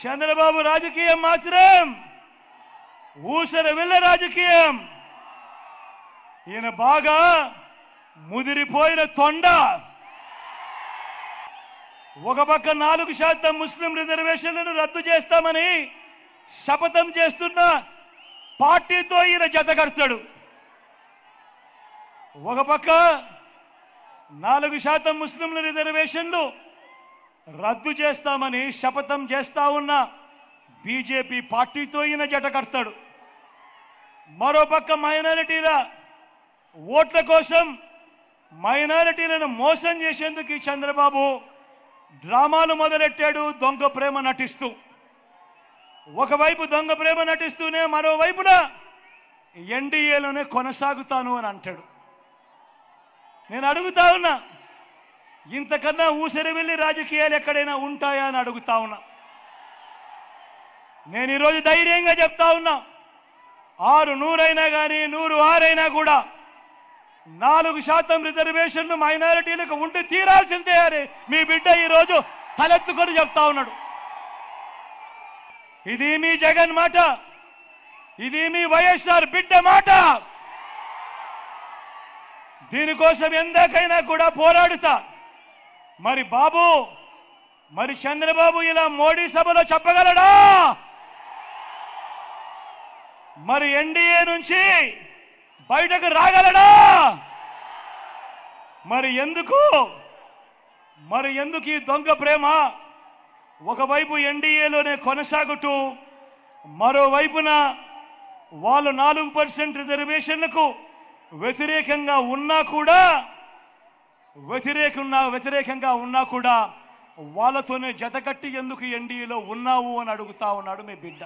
చంద్రబాబు రాజకీయం మాత్రం ఊసర వెళ్ళ రాజకీయం. ఈయన బాగా ముదిరిపోయిన తొండ. ఒక పక్క 4% ముస్లిం రిజర్వేషన్లను రద్దు చేస్తామని శపథం చేస్తున్న పార్టీతో ఈయన జతకడతాడు. ఒక పక్క 4% ముస్లింల రిజర్వేషన్లు రద్దు చేస్తామని శపథం చేస్తా ఉన్న బీజేపీ పార్టీతో ఈయన జత కడతాడు. మరోపక్క మైనారిటీల ఓట్ల కోసం మైనారిటీలను మోసం చేసేందుకు ఈ చంద్రబాబు డ్రామాలు మొదలెట్టాడు. దొంగ ప్రేమ నటిస్తూ, ఒకవైపు దొంగ ప్రేమ నటిస్తూనే మరోవైపున ఎన్డీఏలోనే కొనసాగుతాను అని అంటాడు. నేను అడుగుతా ఉన్నా, ఇంతకన్నా ఊసరివెల్లి రాజకీయాలు ఎక్కడైనా ఉంటాయా అని అడుగుతా ఉన్నా. నేను ఈరోజు ధైర్యంగా చెప్తా ఉన్నా, 600 అయినా కానీ 106 అయినా కూడా 4% రిజర్వేషన్లు మైనారిటీలకు ఉండి తీరాల్సిందే అని మీ బిడ్డ ఈరోజు తలెత్తుకొని చెప్తా ఉన్నాడు. ఇది మీ జగన్ మాట, ఇది మీ వైఎస్ఆర్ బిడ్డ మాట. దీనికోసం ఎందాకైనా కూడా పోరాడుతా. మరి బాబు, మరి చంద్రబాబు ఇలా మోడీ సభలో చెప్పగలడా? మరి ఎన్డీఏ నుంచి బయటకు రాగలడా? మరి ఎందుకు ఈ దొంగ ప్రేమ? ఒకవైపు ఎన్డీఏలోనే కొనసాగుతూ మరోవైపున వాళ్ళు 4% రిజర్వేషన్లకు వ్యతిరేకంగా ఉన్నా కూడా వాళ్ళతోనే జతకట్టి ఎందుకు ఎన్డీఏలో ఉన్నావు అని అడుగుతా ఉన్నాడు మీ బిడ్డ.